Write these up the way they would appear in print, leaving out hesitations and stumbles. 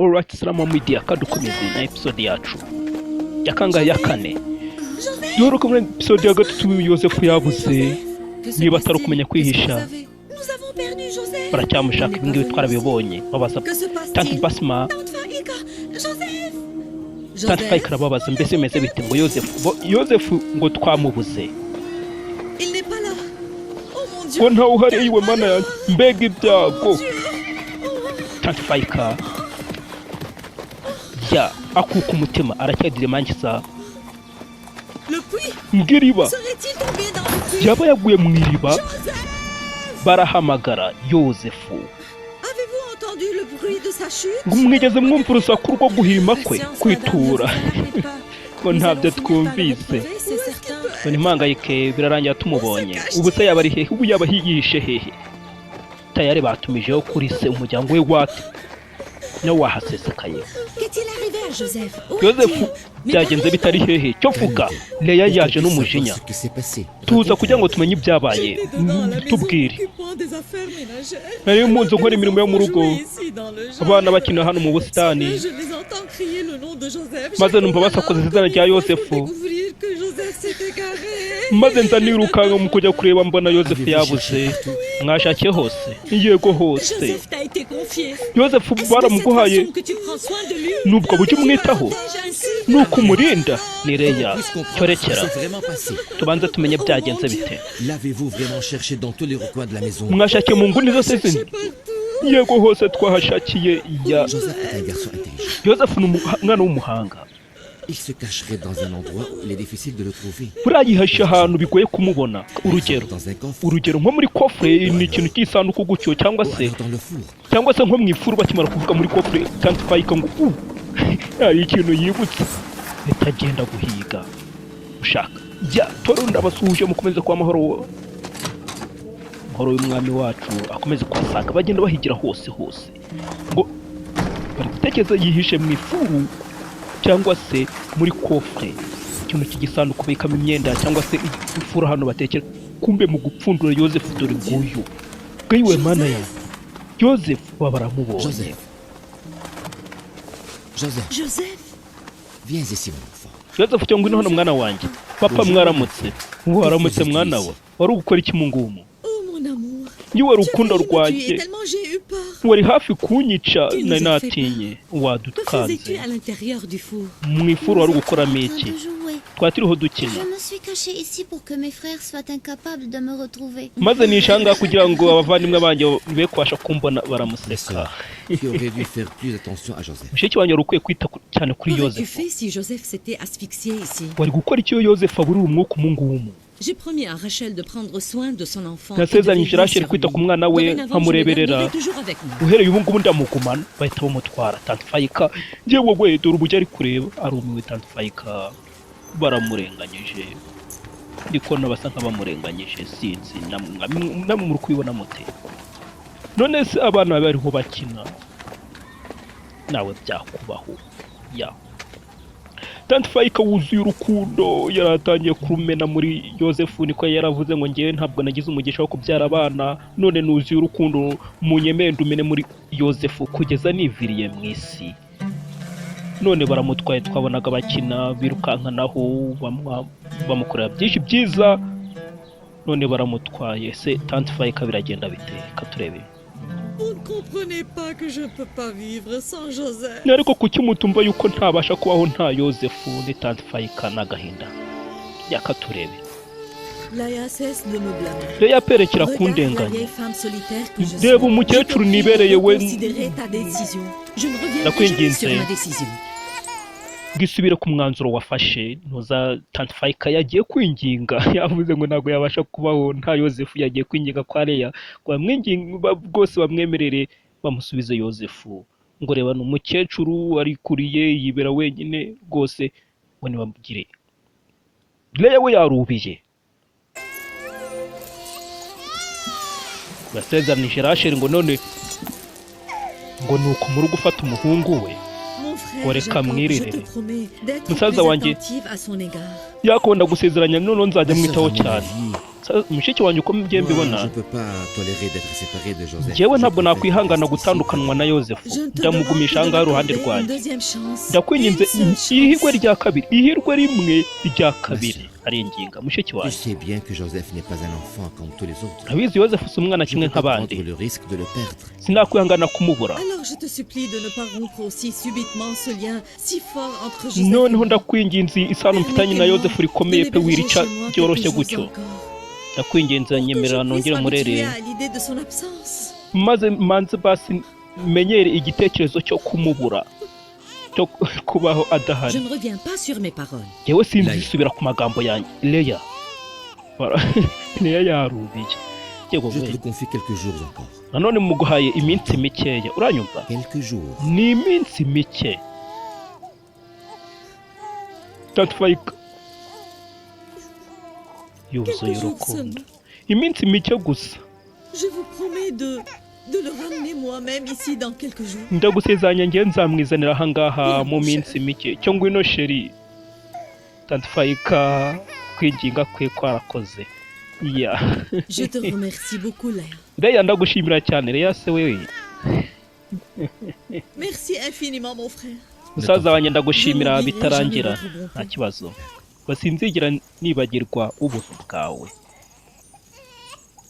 Alright, salama media kadukomeze na episode yacu yakangaye ya kane. Dore ko muri episode ya gatatu Yozefu yabuze, niba atari kumenya kwihisha baracyamushaka. Ibingibi twarabibonye babaza Tante Basma, Tante Faika arababaza mbese bimeze bite ngo Yozefu ngo twamubuze, ngo ntawe uhari iwe mana yanjye, mbega ibyago. Tante Faika ya akuka umutima aracyadiremangiza ngiriba yaba yaguye mu iriba. Barahamagara Yozefu ngo mwigeze mwumva urusaku rwo guhirima kwe kwitura ngo ntabyo twumvise. None impangayike birarangira tumubonye. Ubu se yaba ari hehe? Ubu yaba higishe hehe? Tayari batumijeho kuri se umuryango we wate no wahasesekaye. Yozefu byagenze bitari hehe? Cyo vuga. Leya yaje n'umujinya, tuza kugira ngo tumenye ibyabaye. Tubwire. Nari mu nzu nkora imirimo yo mu rugo, abana bakina hano mu busitani, maze numva basakuza izina rya Yozefu, maze nza nirukanka mu kujya kureba, mbona Yozefu yabuze. Mwashakiye hose? Yego hose. Yozefu baramuguhaye, nubwo buryo umwitaho nuko umurinda. Ni Leya. Cyorekera tubanze tumenye byagenze bite. Mwashakiye mu nguni zose zindi? Yego hose twahashakiye. Yozefu ni umwana w'umuhanga. Il se cacherait dans un endroit où il est difficile de le trouver. Burayihisha ahantu bigoye kumubona. Urugero nko muri kofre, ni ikintu cy'isanduku gutyo, cyangwa se nko mu ifuru bakimara kuvuga muri kofre. Tante Faika ngo hari ikintu yibutse, bitagenda guhiga ushaka. Ya toro ndabasuhuje mukomeze kwa mahoro y'umwami wacu akomeze kwasanga, bagenda bahigira hose ngo bari gutekereza yihishe mu ifuru cyangwa se muri kofre, ikintu cy'igisanduku bikamo imyenda, cyangwa se ifuru hano batekera. Kumbe mu gupfundura Yozefu dore nguyu bwiwe mana ya Yozefu babaramubonye. Joseph, viens ici mon enfant. Yozefu cyangwa ino hano mwana wanjye. Papa mwaramutse. Waramutse mwana wa. Wari gukora iki mu ngumu? Niwe rukundo rwanjye, wari hafi kunyica natinye wadukanze. Mu ifuru wari gukoramo iki? Twatiriho dukina, maze nishanga kugira ngo abavandimwe banjye be kwasha kumbona. Baramuseka. Mushiki wanjye wari ukwiye kwita cyane kuri Yozefu. Wari gukora icyo Yozefu abura umwuka umungumu. J'ai promis à Rachel de prendre soin de son enfant. Nasezeranyije Rachel kwita ku mwana we nkamureberera. Uhereye ubu ngubu ndamugumana, bahita bamutwara. Tante Faika yewe we dore ubujya ari kureba arumiwe. Tante Faika baramurenganyije, ndiko nabasa nk'abamurenganyije. Sinzi namwe muri kubibona mute? None se abana bariho bakina nawe byakubaho ya Tante Faika wuzuye urukundo yaratangiye kurumena muri Yozefu. Niko yaravuze ngo ngewe ntabwo nagize umugisha wo kubyara abana, none nuzuye urukundo munyemeye ndumene muri Yozefu kugeza niviriye mu isi. None baramutwaye, twabonaga bakina birukankanaho, bamukorera byinshi byiza, none baramutwaye. Se Tante Faika biragenda bite? Katurebe. Vous ne comprenez pas que je peux pas vivre sans Joseph. Ariko kuki mutumva yuko ntabasha kubaho nta Yozefu? Ni Tante Faika n'agahinda. Yakaturebe. Leya perekera kundenganya. Reba umukecuru nibereye we. Nakwinginze gisubire ku mwanzuro wafashe. Ntuza Tante Faika yagiye kwinginga, yavuze ngo ntabwo yabasha kubaho nta Yozefu. Yagiye kwinginga kwa Leya ngo bamwinginga bwose bamwemerere bamusubize Yozefu. Ngo reba n'umukecuru ari kuriye yibera wenyine rwose, ngo nibamugire. Leya we yarubiye. Basezeranyije Rachel ngo none ngo nuko muri gufata umuhungu we ngo reka mwirire. Musaza wanjye yakunda gusezeranya, none nzajya mwitaho cyane. mushiki wanjye uko mbiye Moi, mbibona je peux pas tolérer d'être séparé de Joseph. njyewe Je ntabwo préfère nakwihangana rester ici. gutandukanwa na yosefu Je ne te ndamugumisha demande aha que de ngaha iruhande m'accorder une rwanjye deuxième chance. ndakwinginze Une seule ihirwe chance. rya kabiri ihirwe rimwe rya kabiri aringinga mushiki Tu wanjye sais bien que Joseph n'est pas un enfant comme tous les autres. abizi yosefu si umwana Je kimwe peux pas nk'abandi prendre le risque de le perdre. sinakwihangana kumubura Alors je te supplie de ne pas rompre aussi subitement ce lien si fort entre Joseph et noneho moi. ndakwinginze isano mfitanye na yosefu rikomeye pe wirica byoroshye gutyo ndakwinginze nyemerera nongere murere maze manze basi menyere igitekerezo cyo kumubura cyo kubaho adahari Je ne reviens pas sur mes paroles. yewe sinzisubira ku magambo yanjye leya leya yarubiye yego Je te we le confie quelques jours encore. nanone muguhaye iminsi mikeya uranyumva Quelques jours. ni iminsi mike tatfayika yuzuye urukundo iminsi mike gusa Je vous promets de le ramener moi-même ici dans quelques jours. ndagusezeranya ngewe nzamwizanira aha ngaha mu minsi mike cyo ngwino sheri tatfayika kwinginga kwe kwarakoze ya Je te remercie beaucoup, Léa. leya ndagushimira cyane leya se wewe Merci infiniment, mon frère. musaza wanjye ndagushimira bitarangira nta kibazo basinzigera nibagirwa ubuntu bwawe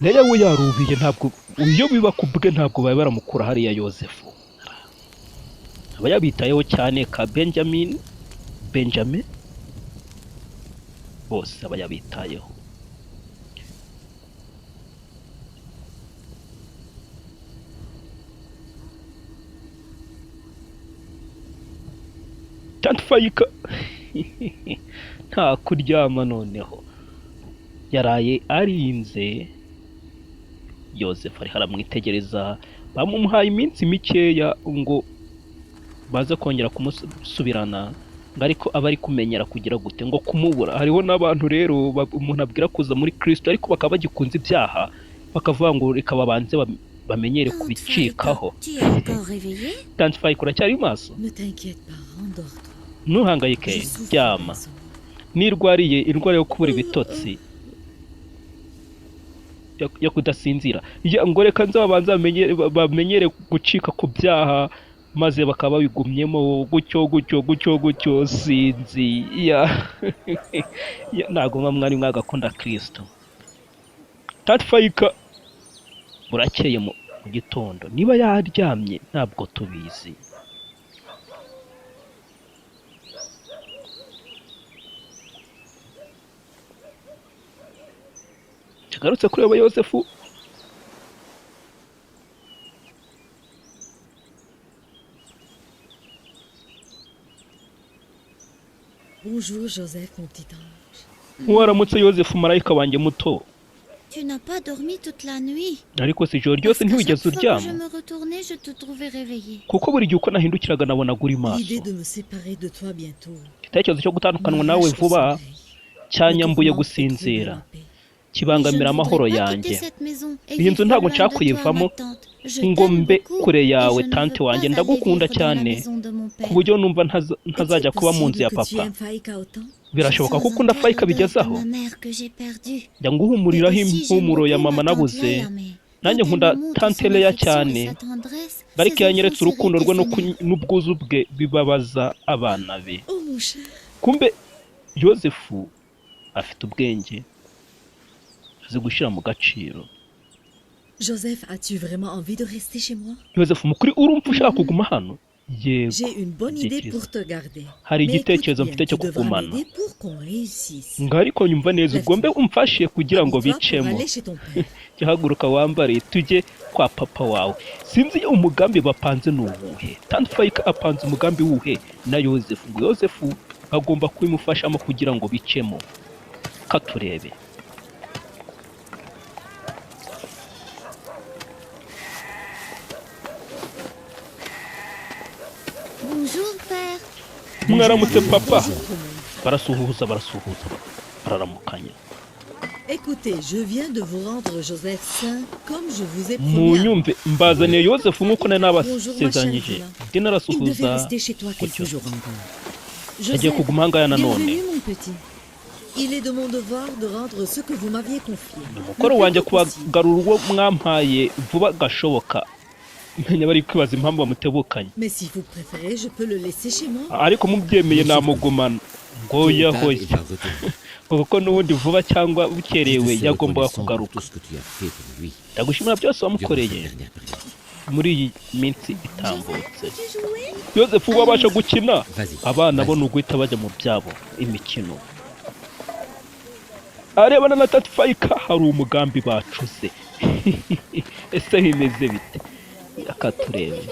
leya we yarubiye ntabwo iyo biba ku bwe ntabwo baba baramukura hariya yosefu aba yabitayeho cyane ka benjamin bose aba yabitayeho tanfayika nta kuryama noneho yaraye arinze yosefu ariho aramwitegereza bamumuhaye iminsi mikeya ngo baze kongera kumusubirana ngo ariko aba ari kumenyera kugira gute ngo kumubura hariho n'abantu rero umuntu abwira kuza muri kristo ariko bakaba bagikunze ibyaha bakavuga ngo reka babanze bamenyere kubicikaho Tu es encore réveillé? tanfayika uracyari maso Ne t'inquiète pas, endors-toi. ntuhangayike Je souffre ryama de raison. nirwariye indwara yo kubura ibitotsi yo kudasinzira ngo reka nzabanza bamenyere gucika ku byaha maze bakaba babigumyemo gutyo sinzi ntabwo mwari mwagakunda kirisito tatfayika burakeye mu gitondo niba yaryamye ntabwo tubizi tugarutse kureba yosefu Bonjour, Joseph, mon petit ange. waramutse yosefu marayika wanjye muto Tu n'as pas dormi toute la nuit. ariko si ijoro ryose Parce qu'à ntiwigeze chaque fois que je uryama me retournais, je te trouvais réveillé. kuko buri gihe uko nahindukiraga nabonaga uri maso L'idée de me séparer de toi bientôt. igitekerezo cyo gutandukanwa nawe m'arrache au vuba sommeil. cyanyambuye Me tourmente et gusinzira trouver la paix. kibangamira Je ne amahoro voudrais pas yanjye quitter cette maison et iyi nzu vivre ntabwo loin nshaka de toi, kuyivamo ma tante. Je ngo t'aime mbe beaucoup kure et yawe je ne tante veux wanjye pas ndagukunda aller vivre dans la cyane maison de mon père. ku buryo numva ntazajya Est-il kuba mu nzu ya possible que tu papa aimes Faïka autant? birashoboka ko Sans ukunda entendre fayika le deuil bigezaho de ma mère que j'ai perdue. njya nguhumuriraho Et aussi, j'aime impumuro ya beaucoup mama ma tante nabuze Léa, mais nanjye quand nkunda elle me montre tante son leya affection cyane et sa tendresse, ariko ses yanyeretse enfants urukundo rwe seraient éphémères. n'ubwuzu bwe bibabaza abana be Oh mon cher. kumbe yosefu afite ubwenge azi gushyira mu gaciro Joseph, as-tu vraiment envie de rester chez moi? yosefu mukuri urumva ushaka kuguma hano yego J'ai une bonne idée Igitekerezo. pour te garder. hari Mais écoute igitekerezo bien, mfite cyo tu devras kugumana m'aider pour qu'on réussisse. ngo ariko nyumva neza ugombe umfashe kugira ngo Habille-toi pour bicemo aller chez ton père. jya haguruka wambare tujye kwa papa wawe sinzi umugambi bapanze ni uwuhe tante fayika apanze umugambi wuhe na yosefu ngo yosefu bagomba kubimufashamo kugira ngo bicemo katurebe Bonjour, père. mwaramutse papa Bonjour, tout le monde. barasuhuza bararamukanya Écoutez, je viens de vous rendre Joseph saint comme je vous ai promis. munyumve mbazaniye yosefu nk'uko nari Bonjour, ma nabasezeranyije chère ndi Il devait narasuhuza rester chez toi quelques gutyo jours encore. agiye kuguma ahangaha nanone bienvenue, mon petit. Il est de mon devoir de rendre ce que vous m'aviez confié. umukoro wanjye kubagarura uwo mwampaye vuba gashoboka menya bari kwibaza impamvu bamutebukanye Mais si vous préférez, je peux le laisser chez moi. ariko mubyemeye namugumana ngo Tôt ou tard, yahoye il va retourner. kuko n'ubundi vuba cyangwa bukerewe Je te sais yagombaga reconnaissant kugaruka pour tout ce que tu as fait pour lui ndagushimira byose durant wamukoreye cette dernière période. muri iyi minsi itambutse Tu jouais? yosefu wabasha gukina Vas-y. abana bo ni uguhita bajya mu byabo imikino arebana na tatifayika hari umugambi bacuze ese bimeze bite akaturebe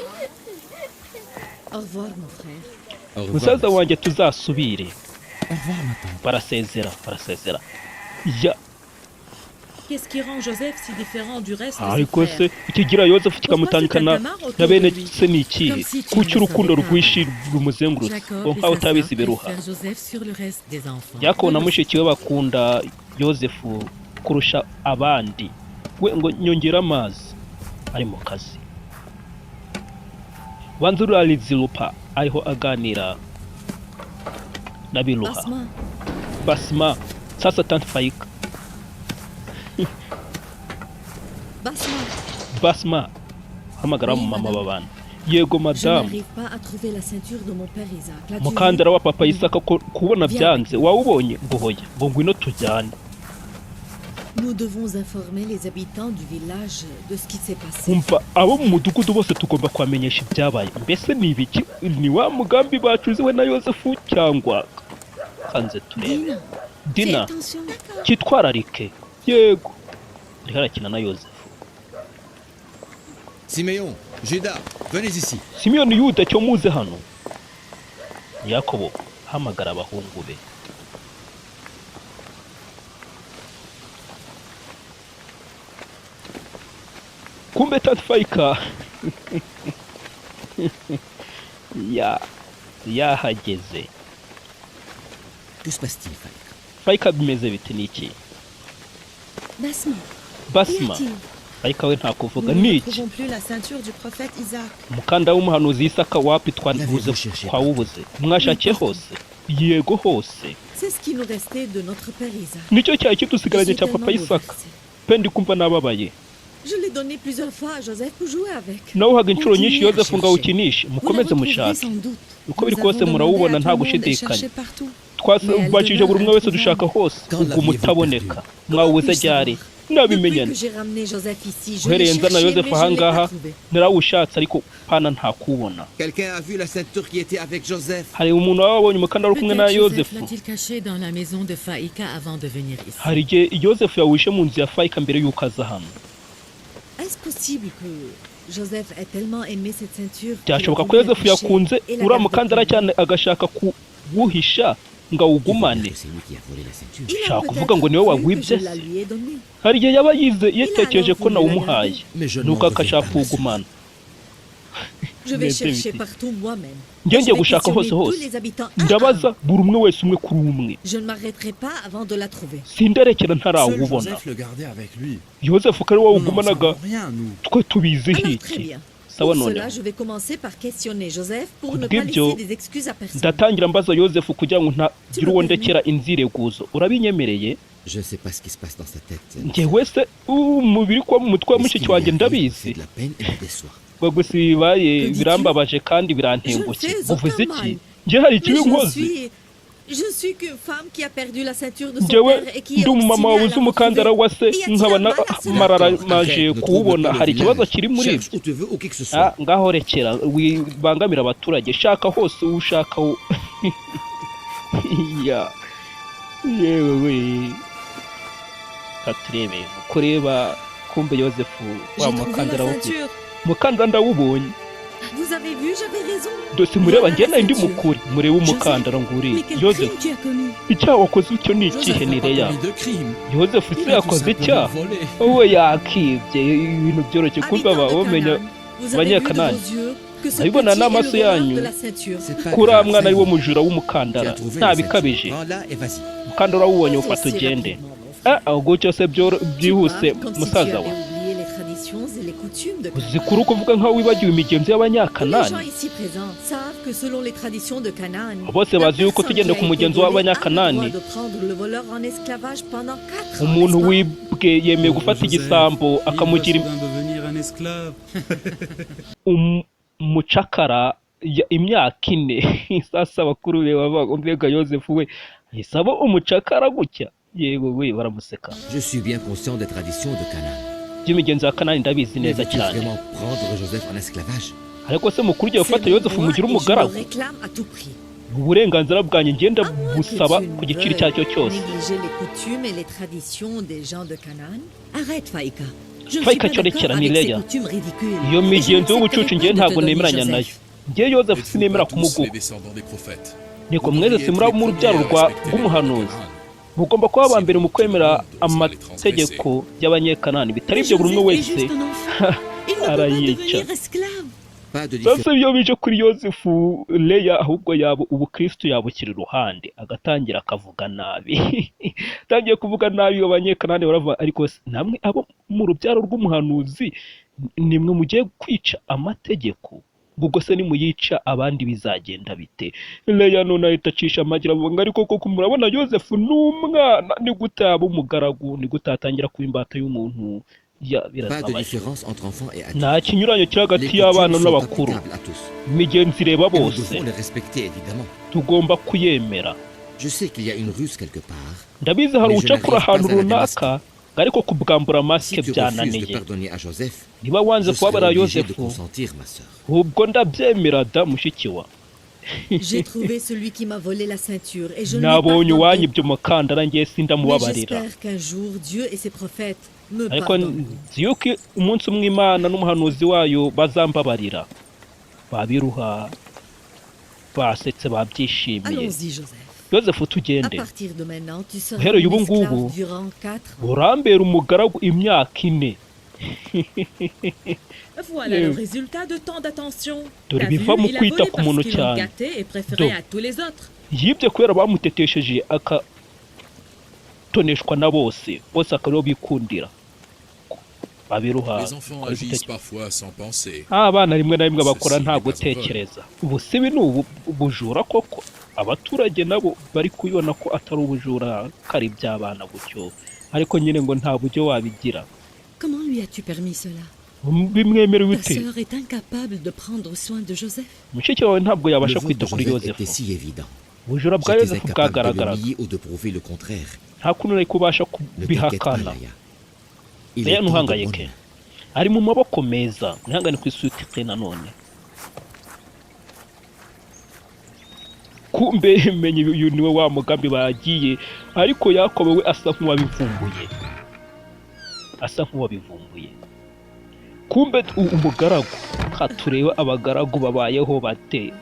Au revoir, mon frère. Au revoir. musaza wanjye tuzasubire Au revoir, ma tante. barasezera ya Qu'est-ce qui rend Joseph si différent du reste de ses ariko se frères? ikigira yosefu kikamutandukana na bene se ni ikihe kuki urukundo rwinshi rumuzengurutse Jacob ngo et nkaho sa utabizi sœur biruha préfèrent Joseph sur le reste des enfants. yakobo na mushiki we bakunda yosefu kurusha abandi we ngo nyongera amazi ari mu kazi wanzurari zirupa ariho aganira na biruha Basma, basma sasa tanfayika Basma, basma hamagara mu mama babana yego je madamu n'arrive pas à trouver la ceinture de mon père Isaac. L'as-tu mukandara vu? wa papa Isaka ko kubona byanze wawubonye ngo hoya ngo ngwino tujyane Nous devons informer les habitants du village de ce qui s'est passé. umva abo mu mudugudu bose tugomba kubamenyesha ibyabaye mbese ni ibiki ni wa mugambi bacuziwe na yosefu cyangwa kanze turebe Dina, fais dina attention. cyitwararike yego ariho arakina na yosefu Siméon, Judas, venez ici. simiyoni yuda cyo muze hano yakobo hamagara abahungu be kumbe tatifayika yahageze Que se passe-t-il, Faïk? fayika bimeze bite niki Basma. basma Qu'y a-t-il? fayika we nta Nous kuvuga ne niki retrouvons plus la ceinture du prophète Isaac. umukanda w'umuhanuzi Isaka wapi twabuze L'avez-vous cherché twawubuze mwashakiye hose yego hose C'est ce qui nous restait de notre père Isaac. nicyo cyaha Je kidusigaranye suis cya tellement papa Isaka bouleversée. pe ndi kumva nababaye Je l'ai donné plusieurs fois à Joseph pour jouer avec. nawuhaga inshuro nyinshi Continuez à yosefu ngo chercher. awukinishe Vous le mukomeze retrouverez mushake sans doute. uko biri Nous kose avons demandé murawubona à nta tout le monde et gushidikanya cherché partout. twasubajije buri umwe wese dushaka hose ubwo mutaboneka mwawubuze ryari Depuis nabimenyane que j'ai ramené Joseph ici, je uhereye l'ai nzana cherché, yosefu mais je ne l'ai ahangaha pas trouvé. narawushatse ariko pana ntakubona Quelqu'un a vu la ceinture qui était avec Joseph? hari umuntu waba wabonye umukandara uri kumwe na Peut-être Joseph yosefu l'a-t-il caché dans la maison de Faïka avant de venir ici. hari igihe yosefu yawishe mu nzu ya fayika mbere y'uko aza hano Est-ce possible que Joseph ait tellement aimé cette ceinture qu'il byashoboka a ko voulu la yosefu cacher yakunze et la uriya garder mukandara pour lui? cyane agashaka kuwuhisha ngo Tu veux awugumane dire que c'est lui qui a volé la ceinture? Il a Ushaka peut-être kuvuga ngo niwe cru que wawibye je se la lui ai donnée. hari igihe yaba yatekereje ko nawumuhaye Mais je ne nuko m'en reviens agashaka pas, ma sœur. kuwugumana Je vais Mais chercher c'est- partout moi-même. njye Je ngiye vais gushaka questionner hose tous hose les habitants un à un. ndabaza buri umwe wese umwe kuri umwe Je ne m'arrêterai pas avant de la trouver. sindarekera Seul ntarawubona Joseph le gardait avec lui. yosefu ko ari wowe Nous n'en wawugumanaga savons rien, nous. twe tubiziho Alors très iki bien. sawa Pour noneho cela, je vais commencer par questionner Joseph pour ne pas Kubw'ibyo, laisser des excuses à personne. ndatangira mbaza yosefu kugira ngo ntagire uwo ndekera inzireguzo urabinyemereye Je ne sais pas ce qui se passe dans sa tête. njye wese umubiri kuba mu mutwe wa Mais ce mushiki qui wanjye lui arrive me ndabizi fait de la peine et me déçoit. ngo gusa bibaye Que dis-tu? birambabaje kandi Je birantengushye ne fais uvuze aucun iki mal. njye hari Mais ikibi nkoze je suis qu'une femme qui a perdu la ceinture de son njyewe père et qui est ndi umumama obstinée à wabuze la umukandara retrouver. wa se Et y a-t-il nkaba un mal à cela? mararamaje Arrête, ne kuwubona trouve pas hari le ikibazo village. kiri muri Cherche ibyo où tu veux, où qui que ce Ah, soit. ngaho rekera wibangamira abaturage shaka hose uwo ushaka ya yewe we katurebe uko reba kumbe yosefu wa J'ai trouvé la mukandara wo ceinture. umukandara ndawubonye Vous avez vu, j'avais raison. dose mureba Voilà njye la nari ndi ceinture. mukuri murebe umukandara ngo uri Mais quel yosefu crime tu as commis? icyaha wakoze icyo ni Joseph ikihe n'a pas nireya commis de crime. yosefu se Il a tout yakoze simplement icyaha volé. wowe yakibye ibintu byoroshye kumva Habitants de bamenya Canaan, vous avez vu de abanyakanani vos yeux que ce Urabibona petit est le n'amaso voleur yanyu de la ceinture. C'est pas kuri uriya grave, mwana ari wo Samuel. mujura Tu w'umukandara as trouvé nta la bikabije ceinture. Prends-la et vas-y. umukandara wawubonye ufata Aussi ugende rapidement, mon frère. ahubwo cyose Tu byihuse parles comme si tu musaza avais we oublié les traditions et les coutumes. coutumes de uzi Canaan. kuri kuvuga nk'aho wibagiwe imigenzo Tous les gens y'abanyakanani ici présents savent que selon les traditions de Canaan, bose la bazi yuko personne tugenda qui ku a été mugenzo volée a le w'abanyakanani droit de prendre le voleur en esclavage pendant 4 ans, umuntu n'est-ce pas? wibwe yemeye gufata igisambo akamugira Il va soudain devenir un esclave. umucakara imyaka 4 sasa bakuru be bavuga mbega Yozefu we hisabo umucakara gutya yewe we baramuseka Je suis bien conscient des traditions de Canaan. by'imigenzo ya Kanani ndabizi Mais neza veux-tu cyane vraiment prendre Joseph en esclavage? ariko se mukuru ugiye C'est gufata mon Yozefu droit mugira et je le umugaragu réclame à tout prix. uburenganzira bwanjye ngenda À moins busaba que tu ku ne giciro icyo ari cyo veuilles cyose négliger les coutumes et les traditions des gens de Canaan. Arrête, Faïka. Je ne suis Faïka pas cyorekera d'accord ni avec ces Leya coutumes ridicules. iyo Et je migenzo y'ubucucu n'accepterai ngewe pas de ntabwo te donner nemeranya nayo Joseph. ngewe Yozefu Êtes-vous sinemera pas tous les kumuguha descendants des prophètes? niko Vous mwese devriez simuri être abo mu les rubyaro premiers à rwa respecter les rw'umuhanuzi lois de Canaan. mugomba kuba aba mbere mu kwemera Si tout le monde ose les amategeko y'abanyekanani bitari Mais ibyo buri umwe Joseph est wese juste un enfant. Il ne peut pas arayica devenir esclave. Pas de sasa différence. iyo bije kuri Yozefu Leya ahubwo yaba ubukristo yabukira iruhande agatangira akavuga nabi atangiye kuvuga nabi abanyekanani baravuga ariko namwe abo mu rubyaro rw'umuhanuzi nimwe mugiye kwica amategeko ubwo se nimuyica abandi bizagenda bite Leya none ahita acisha amagira avuga ariko koko murabona Yozefu n'umwana ni gute yaba umugaragu ni gute atangira kuba imbata y'umuntu Pas de birazabaye différence entre enfants et adultes. nta kinyuranyo kiri Les hagati y'abana coutumes sont n'abakuru applicables à tous. imigenzo ireba Et nous bose devons les respecter, évidemment. tugomba kuyemera Je sais qu'il y a une ruse quelque part. ndabizi hari Mais je ubucakura n'arrive pas ahantu à la runaka ariko kubwambura Si masike tu refuses de byananiye pardonner à Joseph, niba wanze je serai kubabara obligé de Yozefu consentir, ma sœur. ubwo ndabyemera da mushiki wa J'ai trouvé celui qui m'a volé la ceinture et je ne lui nabonye pardonnerai uwanyibye umukandara ngiye Mais sindamubabarira j'espère qu'un jour Dieu et ses prophètes me ariko pardonneront. nzi yuko umunsi umwe Imana n'umuhanuzi wayo bazambabarira babiruha basetse babyishimiye Allons-y, Joseph. Yozefu À tugende partir de maintenant, tu seras Uhereye mon ubu ngubu, esclave durant 4 ans. urambera umugaragu imyaka 4 Voilà le résultat de tant d'attention. Dore T'as vu, biva mu il a kwita volé ku muntu parce qu'ils l'ont cyane gâté et préféré Do. à tous les autres. yibye kubera bamutetesheje akatoneshwa na bose akaba bikundira babiruha Les enfants agissent parfois sans penser. abana rimwe na rimwe bakora Ceci nta n'est pas un gutekereza ubu si ni ubujura koko abaturage nabo bari kubibona ko atari ubujura kari iby'abana gutyo ariko nyine ngo nta buryo wabigira Comment lui as-tu permis cela? bimwemerewe Ta ute sœur est incapable de prendre soin de Joseph. mushiki wawe ntabwo Le yabasha vol kwita de kuri Joseph Yozefu était si évident. ubujura bwa J'étais Yozefu incapable de le bwagaragaraga nier ou de prouver le contraire. nta kuntu nari kubasha Ne t'inquiète pas, kubihakana Laya. Il Leya est temps de ntuhangayike bonne. ari mu maboko meza ntihangane ku isuti twe nanone kumbe menye uyu niwe wa mugambi bagiye ariko Yakobo we asa nk'uwabivumbuye kumbe umugaragu tureba abagaragu babayeho bate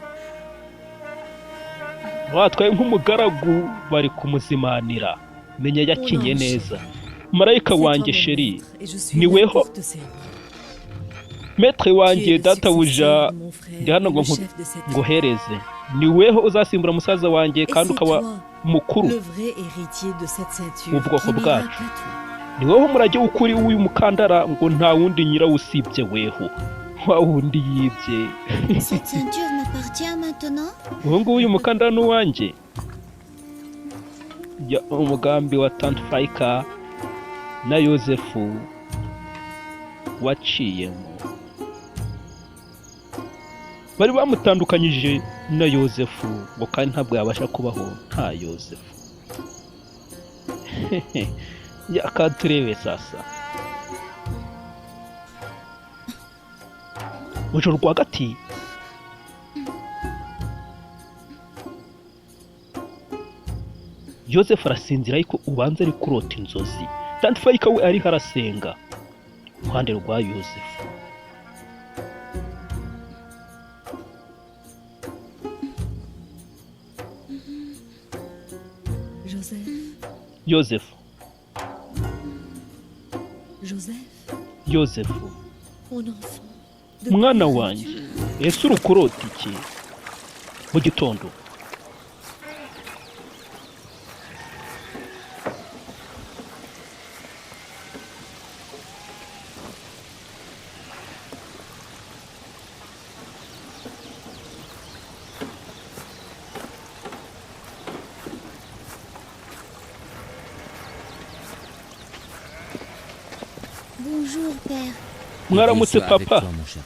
batwaye nk'umugaragu bari kumuzimanira menya yakinye neza marayika wanjye sheri niweho metre wanjye databuja ndi hano ngo ngohereze niweho uzasimbura musaza wanjye kandi ukaba mukuru mu bwoko bwacu niweho murage ukuri w'uyu mukandara ngo nta wundi nyirawo usibye weho wa wundi yibye Cette ceinture m'appartient maintenant? ubu ngubu uyu mukandara ni uwanjye umugambi wa Tante Faïka na Yozefu waciyemo bari bamutandukanyije na Yozefu ngo kandi ntabwo yabasha kubaho nta Yozefu yakaturebe sasa mu joro rwagati Yozefu arasinzira ariko ubanza ari kurota inzozi Tante Faïka we ariho arasenga iruhande rwa Yozefu Yozefu Yozefu mwana wanjye ese uri kurota iki mu gitondo Bonjour, père. mwaramutse Dieu soit avec papa toi, mon cher.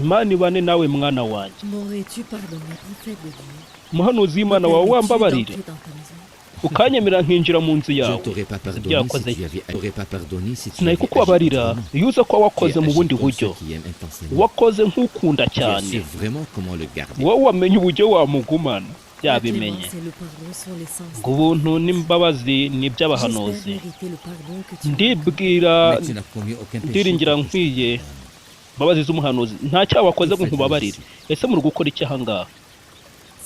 imana ibane nawe mwana wanjye M'aurais-tu pardonné, prophète de Dieu? umuhanuzi w'imana wawe Permets-tu wambabarire d'entrer dans ta maison? ukanyemera nkinjira mu nzu Je yawe t'aurais pas pardonné ibyakoze si tu avais t'aurais pas pardonné si tu sinari avais agi kukubabarira autrement. iyo uza kuba wakoze Tu as mu agi bundi comme buryo ceux qui aiment intensément. wakoze nk'ukunda Tu as cyane su vraiment comment le garder. wowe wamenye uburyo wamugumana La byabimenye clémence et le pardon sont l'essence. ngo ubuntu n'imbabazi ni J'espère iby'abahanuzi mériter le pardon que tu ndibwira Mais tu n'as commis aucun péché. ndiringira pour que je nkwiye te pardonne. imbabazi z'umuhanuzi nta cyaha wakoze ngo nkubabarire ese muri gukora iki ahangaha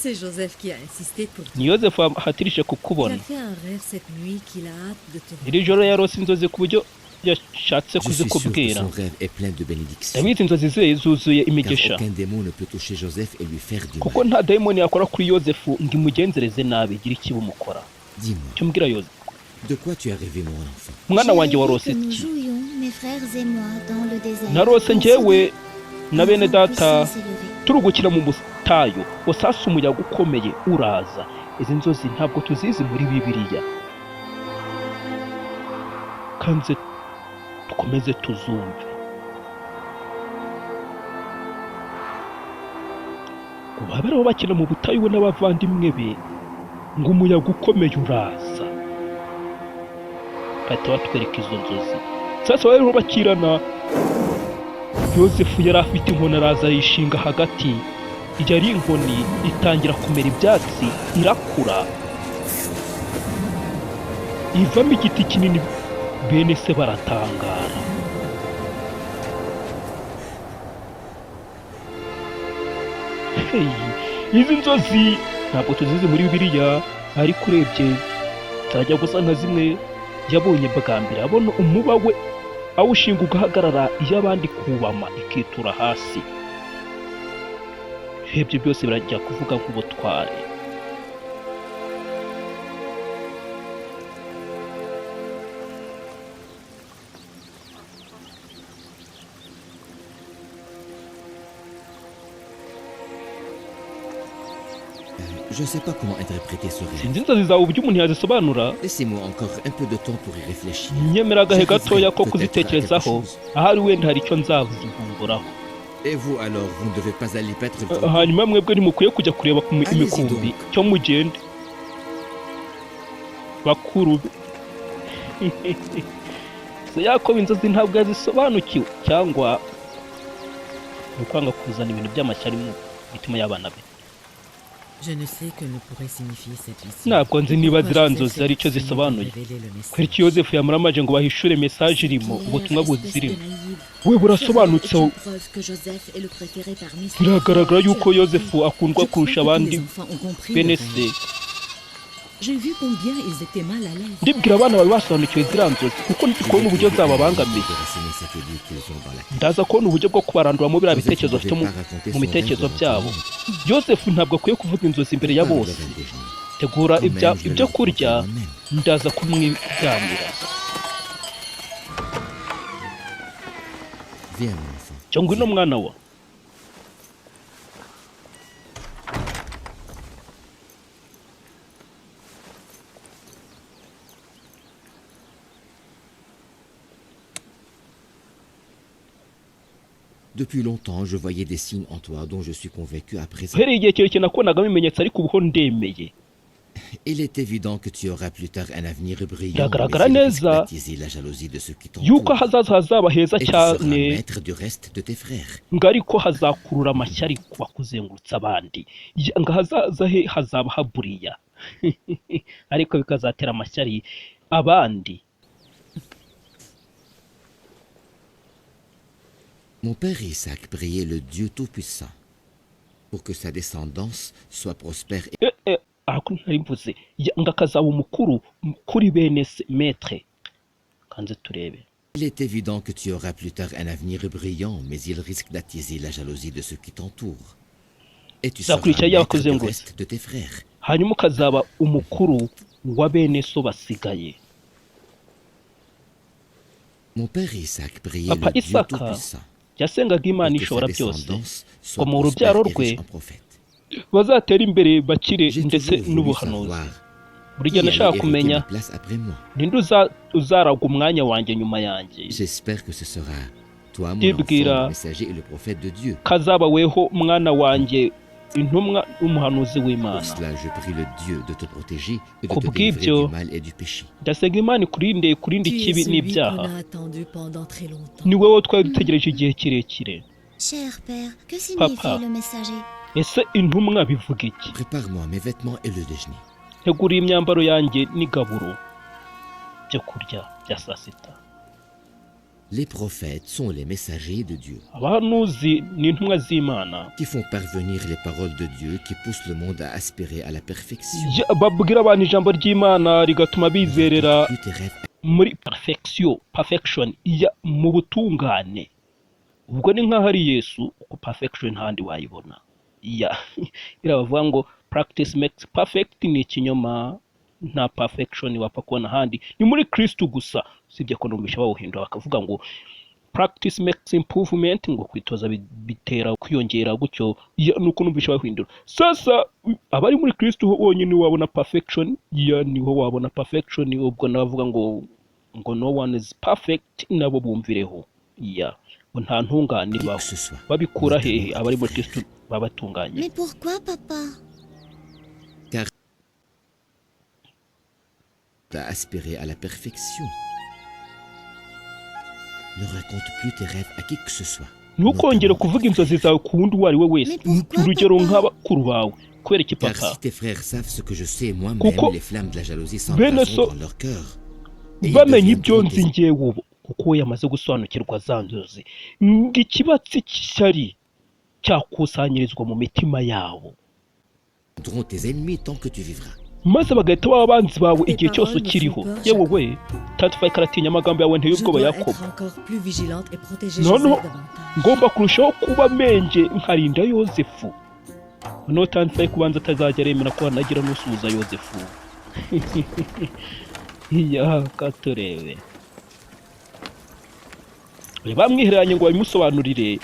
C'est Joseph qui a insisté pour toi. ni yozefu ahatirije Il kukubona a fait un rêve cette nuit qu'il a hâte de te iri joro yarose inzozi ku buryo yashatse Je suis sûr que kuzikubwira son rêve est plein de bénédictions. yabizi inzozi ze zuzuye Car imigisha aucun démon ne peut toucher Joseph et lui faire du kuko mal. nta dayimoni yakora kuri yozefu ngo imugenzereze nabi igire ikibumukora Dis-moi, cyo mbwira yozefu de quoi tu as rêvé, mon enfant? umwana wanjye J'ai warose rêvé que nous iki jouions, mes frères et moi, dans le désert. narose Quand njyewe na soudain, bene un vent data puissant s'est levé. turi gukina mu butayu usasa umuyaga ukomeye uraza izi nzozi ntabwo tuzizi muri bibiliya kanze dukomeze tuzumve ngo baba bariho bakina mu butayu we n'abavandimwe be ngo umuyaga ukomeye uraza bahita batwereka izo nzozi sasa bariho bakirana yozefu yari afite inkoni araza yishinga hagati yari inkoni itangira kumera ibyatsi irakura ivamo igiti kinini bene se baratangara hey, izi nzozi ntabwo tuzizi muri bibiliya ariko urebye zajya gusa nka zimwe yabonye bwa mbere abona umuba we awushinga ugahagarara iyo abandi kubama ikitura hasi ibyo byose birajya kuvuga nk'ubutware Je ne sais pas comment interpréter ce rêve. sinzi inzozi zawe uburyo umuntu yazisobanura Laissez-moi encore un peu de temps pour y réfléchir. nyemera agahe J'arriverai gatoya ko peut-être à kuzitekerezaho quelque chose. ahari wenda hari icyo nzavumburaho Et vous alors, vous ne devez pas aller paître le hanyuma mwebwe ntimukwiye kujya kureba ku Allez-y imikumbi donc. cyo mugende bakuru be se yakobo inzozi ntabwo yazisobanukiwe cyangwa ni ukwanga kuzana ibintu by'amashyari mu mitima y'abana be Je ne sais que ne pourrait signifier cette vision. ntabwo nzi niba Pourquoi ziriya Joseph nzozi s'est ari icyo fixé zisobanuye pour révéler le message. kubera iki yozefu yamuramaje ngo bahishure mesaje irimo ubutumwa buzirimo we Ce burasobanutse rêve est une preuve que Joseph est le préféré parmi ses biragaragara frères. yuko yozefu akundwa Je crois kurusha que tous abandi les enfants ont compris bene le se rêve. J'ai vu combien ils étaient mal à l'aise. ndibwira abana bawe basobanukiwe ziriya nzozi kuko ndi kubona uburyo zababangamiye déraciner cette idée qu'ils ont dans la tête. ndaza kubona uburyo bwo kubaranduramo biriya Joseph ne bitekerezo bafite devait pas raconter mu son bitekerezo rêve byabo devant tout le monde. yozefu ntabwo akwiye kuvuga inzozi imbere ya Pas bose leur déjeuner. tegura Quand même, je ibyo leur kurya raconterai moi-même. ndaza kumwiganira Viens, mon enfant. cyo ngwino mwana wa Depuis longtemps, je voyais des signes en toi dont je suis convaincu à présent. uhereye igihe kirekire nakubonagamo ibimenyetso ariko ubuho ndemeye Il est évident que tu auras plus tard un avenir brillant, Biragaragara mais il risque neza d'attiser la jalousie de ceux qui yuko t'entourent. ahazaza hazaba heza Et tu seras cyane maître du reste de tes frères. ngo ariko hazakurura amashyari ku bakuzengurutsa abandi ngo ahazaza he hazaba haburiya ariko bikazatera amashyari abandi Mon père Isaac priait le Dieu Tout-Puissant pour que sa descendance soit prospère et ariko ntari mvuze ngo akazaba umukuru kuri bene se metre kanze turebe il est évident que tu auras plus tard un avenir brillant, mais il risque d'attiser la jalousie de ceux qui t'entourent. Et tu seras Zakurikira maître du y'abakuzengurutse. reste de tes frères. hanyuma ukazaba umukuru wa bene so basigaye Mon père Isaac priait Papa le Dieu Isaka Tout-Puissant yasengaga imana pour que sa ishobora byose descendance ngo soit mu prospère rubyaro et rwe riche en prophètes. bazatera imbere bakire J'ai ndetse toujours voulu n'ubuhanuzi savoir buri Qui gihe allait nashaka hériter kumenya ma place après moi? ninde uzaragwa umwanya wanjye nyuma yanjye. J'espère que ce sera toi, mon Ndibwira enfant, le messager et le prophète de Dieu. kazaba weho mwana wanjye intumwa n'umuhanuzi Pour w'Imana. cela, je prie le Dieu de te protéger et de Ku te délivrer bw'ibyo du mal et du péché. ndasenga Imana ikurinde Tu ikibi es celui qu'on n'ibyaha. a attendu pendant très longtemps. ni wowe twari dutegereje igihe kirekire. Cher père, que signifie Papa. le messager? Ese intumwa bivuga iki? Prépare-moi mes vêtements et le déjeuner. tegura imyambaro yanjye n'igaburo byo kurya bya saa sita. Les prophètes sont les messagers de Dieu, abahanuzi ni intumwa z'Imana qui font parvenir les paroles de Dieu qui poussent le monde à aspirer à la perfection. babwira abantu ijambo ry'Imana rigatuma bizerera Plus tes rêves muri perfection mu butungane. ubwo ni nk'aho ari Yesu, uko perfection ntahandi wayibona. Irabavuga ngo practice makes perfect ni ikinyoma, nta perfection wapfa kubona ahandi, ni muri Kristo gusa. Usibye ko numvisha bawuhindura bakavuga ngo practice makes improvement, ngo kwitoza bitera kwiyongera gutyo, nuko numvisha bawuhindura. Sasa abari muri Kristo wonyine wabona perfection, niho wabona perfection. Ubwo navuga ngo no one is perfect, nabo bumvireho. Nta ntungane qui baho. que ce soit. Babikura hehe abari muri Kristo babatunganye? Mais pourquoi, papa? À aspirer à la perfection. Ne raconte plus tes rêves à qui que ce soit. ntukongere kuvuga inzozi zawe ku wundi uwo ari we wese, urugero nk'abakuru bawe. Kubera iki Car papa? si tes frères savent ce que je sais moi-même, Kuko les flammes de la jalousie bene s'embraseront so dans leur cœur. Et ils bamenye ibyo deviendront nzi des njyewe ubu, kuko we yamaze gusobanukirwa za nzozi, ikibatsi cy'ishyari cyakusanyirizwa mu mitima yabo, deviendront tes ennemis tant que tu vivras. maze bagahita baba abanzi bawe igihe cyose ukiriho. yewe we Tatifayi karatinya amagambo yawe nteye Je ubwoba dois Yakobo. être encore plus vigilante et protéger Non, Joseph non. davantage. ngomba kurushaho kuba menge nkarinda Yozefu. noneho Tatifayi kubanza atazajya aremera ko hanagira n'usuhuza Yozefu. Katurebe bamwihereranye ngo babimusobanurire.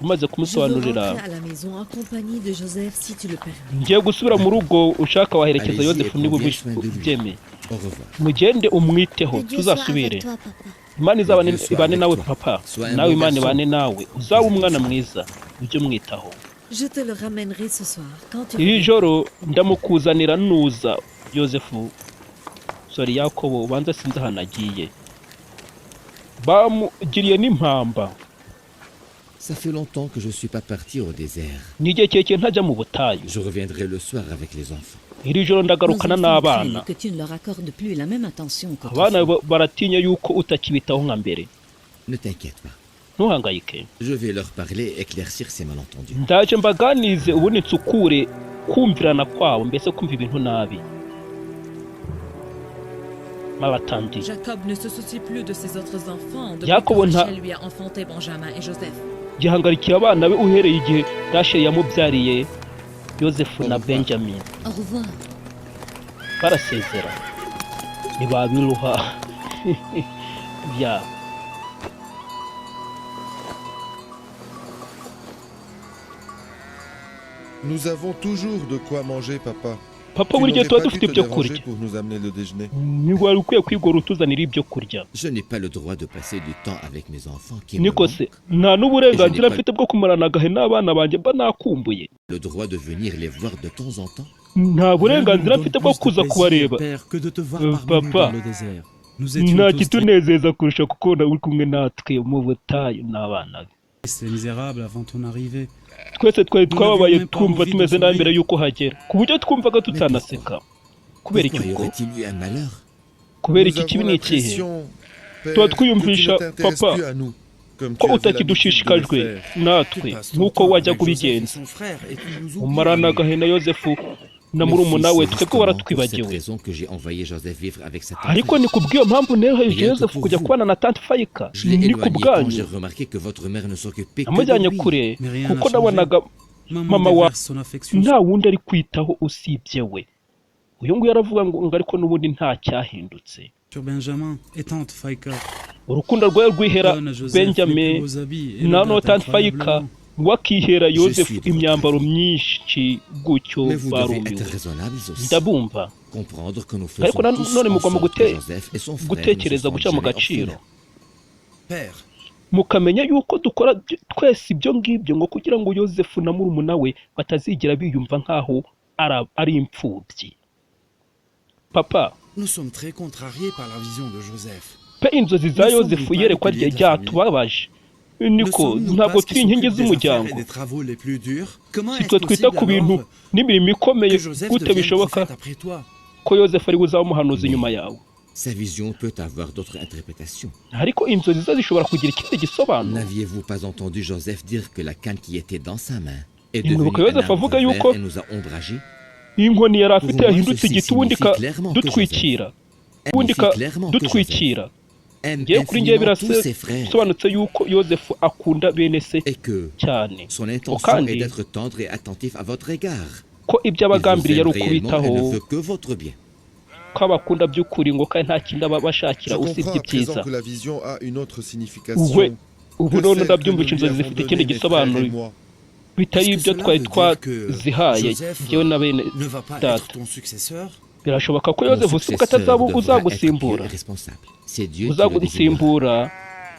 umaze Je veux kumusobanurira, rentrer à la maison en compagnie de Joseph si tu le permets. ngiye gusubira mu rugo, ushaka waherekeza Allez-y, Yozefu niba et prends bien soin de lui. ubyemeye. Au revoir. mugende umwiteho, Que Dieu soit tuzasubire. avec toi, papa. Imana izabane Dieu soit ibane avec nawe toi. papa, Sois un nawe bon Imana garçon. ibane nawe, uzaba umwana mwiza, ujye umwitaho. Je te le ramènerai ce soir quand tu iri reviendras. joro ndamukuzanira nuza. Yozefu, sorry Yakobo, ubanza sinzi ahantu agiye. Bamugiriye n'impamba. Ça fait longtemps que je suis pas parti au désert. Ni igihe kirekire ntajya mu butayu. Je reviendrai le soir avec les enfants. iri joro Nos ndagarukana enfants n'abana. craignent que tu ne leur accordes plus la même attention Abana qu'autrefois. baratinya yuko utakibitaho nka mbere. Ne t'inquiète pas. Ntuhangayike, Je vais leur parler et éclaircir ces malentendus. ndaje mbaganize ubundi nsukure kumvirana kwabo, mbese kumva ibintu nabi. Mabatandi Jacob ne se soucie plus de ses autres enfants depuis Yakobo que nta- Rachel lui a enfanté Benjamin et Joseph. gihangarikira abana be uhereye igihe Rachel yamubyariye Yozefu na Benjamin. Au revoir. Barasezera ntibabiruha. ya Nous avons toujours de quoi manger, papa. papa Tu buri gihe n'aurais tuba pas dû dufite te ibyo déranger kurya. pour nous amener le déjeuner. ntiwari ukwiye kwigora utuzanira ibyo kurya. Je n'ai pas le droit de passer du temps avec mes enfants qui me niko manquent. se nta n'uburenganzira Ejo ni mfite bwo kumarana agahe n'abana banjye mba nakumbuye. Le droit de venir les voir de temps en temps. nta burenganzira mfite bwo kuza kubareba. Papa, nta kitunezeza kurusha kuko uri kumwe natwe mu butayu n'abana be. Twese twari twababaye twumva tumeze nabi mbere y'uko hagera, ku buryo twumvaga tutanaseka. Kubera iki Pourquoi y ubwo? aurait-il eu un malheur? Kubera Nous iki kibi avons ni ikihe? l'impression, Père, Toi, que tu twiyumvisha, ne t'intéresses papa, plus à nous, comme tu ko avais l'habitude de utakidushishikajwe le faire. natwe nk'uko wajya kubigenza. umarana agahe na Yozefu na Mais murumuna fils, we, c'est twebwe justement pour cette baratwibagiwe. raison que j'ai envoyé Joseph vivre avec sa tante. Ariko ni kubw'iyo mpamvu nereheje Rien que Yozefu pour kujya vous. kubana na tante Fayika. Je l'ai Ni éloigné ku quand j'ai bwanyu. remarqué que votre mère ne s'occupait que de Namujyanye lui. kure kuko nabonaga mama wa nta wundi ari kwitaho usibye we. Uyu nguyu aravuga ngo ariko n'ubundi nta cyahindutse. Urukundo rwawe rwihera Benjamin na tante Fayika, wakihera Yozefu imyambaro myinshi gutyo Mais vous devez barumiwe. être raisonnables aussi. Ndabumva Comprendre que nous ariko faisons tous nanone en mugomba sorte que Joseph et son frère ne se gutekereza sont gushyira mu jamais gaciro orphelins. Père, mukamenya yuko dukora twese ibyo ngibyo ngo kugira ngo Yosefu na murumuna we batazigera biyumva nk'aho ari imfubyi. Papa, Nous sommes très contrariés par la vision de Joseph. pe inzozi za Yosefu yerekwa rye ryatubabaje. Niko ntabwo turi inkingi z'umuryango, si twe twita ku bintu n'imirimo ikomeye gute bishoboka ko Yosefu ari buzaba umuhanuzi inyuma yawe. Sa vision peut avoir d'autres interprétations. Ariko inzozi ze zishobora kugira ikindi gisobanuro. N'aviez-vous pas entendu Joseph dire que la canne qui était dans sa main est Mwibuka devenue un Yosefu avuga arbre yuko vert et nous a ombragés? inkoni yari afite yahindutse igiti ubundi dutwikira dutwikira. Ngewe kuri ngewe birasobanutse yuko Yosefu akunda bene se cyane, kandi ko ibyo abagambiriye ari ukubitaho, ko abakunda by'ukuri ngo kandi nta kindi aba bashakira usibye ibyiza. Ubu none ndabyumvisha inzozi zifite ikindi gisobanuro bitari ibyo twari twazihaye njyewe na bene data. Birashoboka ko Yosefu sibwo atazaba uzagusimbura, uzagusimbura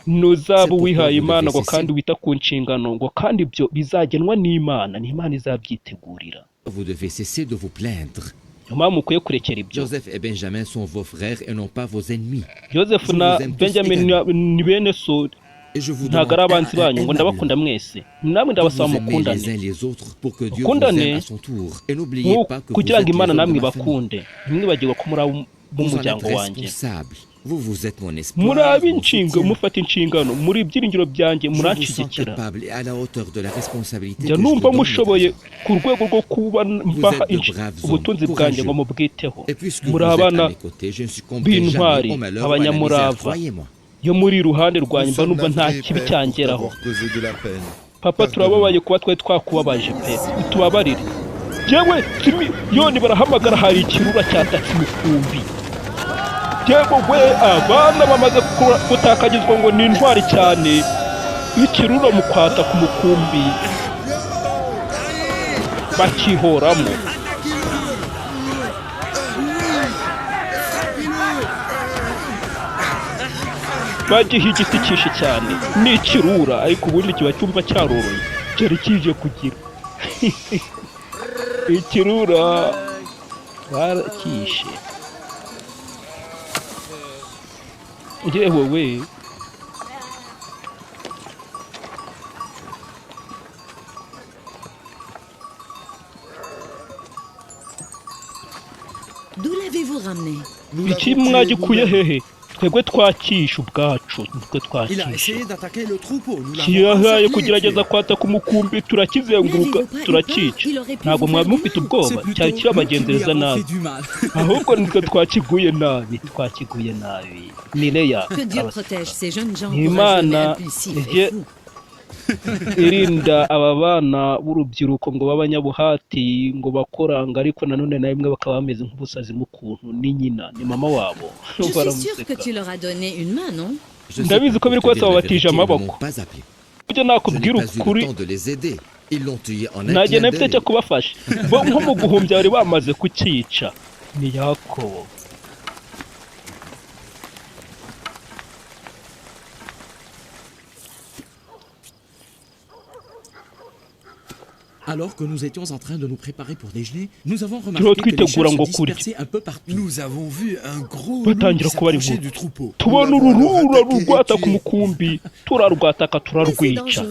n'uzaba uwihaye Imana ngo kandi wita ku nshingano ngo kandi ibyo bizagenwa n'Imana, n'Imana izabyitegurira. Vous devez cesser de vous plaindre. Mukwiye kurekera ibyo. Joseph et Benjamin sont vos frères et non pas vos ennemis. Yosefu na Benjamin ni bene so, ntabwo ari abanzi banyu, ngo ndabakunda mwese, namwe ndabasaba mukundane. Mukundane kugira ngo Imana namwe bakunde, ntimwibagirwe ko muri ab'umuryango wanjye. Muri ab'inshinga, mufata inshingano, muri ibyiringiro byanjye, muranshyigikira. Njya numva mushoboye ku rwego rwo kuba mbaha ubutunzi bwanjye ngo mubwiteho. Muri abana b'intwari, abanyamurava, yo muri iruhande rwanjye mba numva nta kibi cyangeraho. Papa, turababaye kuba twari twakubabaje pe, tubabarire. Yewe Simiyoni barahamagara, hari ikirura cyatatse imikumbi. Yewe we, abana bamaze gutakagizwa ngo ni intwari cyane, ikirura mu kwata ku mukumbi bakihoramo. Bagiha igiti cyinshi cyane, ni ikirura, ariko ubundi kiba cyumva cyaroroye, cyari kije kugira ikirura barakishe. Yewe we, D'où l'avez-vous ramené? iki mwagikuye hehe? Twebwe twakisha ubwacu, nitwe twakisha. Kiyahaye kugerageza kwataka umukumbi, turakizenguruka turakica. Ntabwo mwari mufite ubwoba, cyari kirabagenzereza nabi, ahubwo nitwe twakiguye nabi. Ni Leya. Imana ijye irinda aba bana b'urubyiruko ngo b'abanyabuhati ngo bakoranga, ariko nanone na rimwe bakaba bameze nk'ubusazi mu kuntu ni nyina, ni mama wabo. Ndabizi ko biri kose babatije amaboko. Ujya nakubwira ukuri, nagenda mfite cyo kubafasha. Bo nko mu guhumbya bari bamaze kukica. Ni Yakobo. Alors que nous étions en train de nous préparer pour déjeuner, nous avons remarqué que les chats se dispersaient un peu partout. Nous avons vu un gros loup s'approcher du troupeau. Tubona ururura rurwata ku mukumbi, turarwataka turarwica.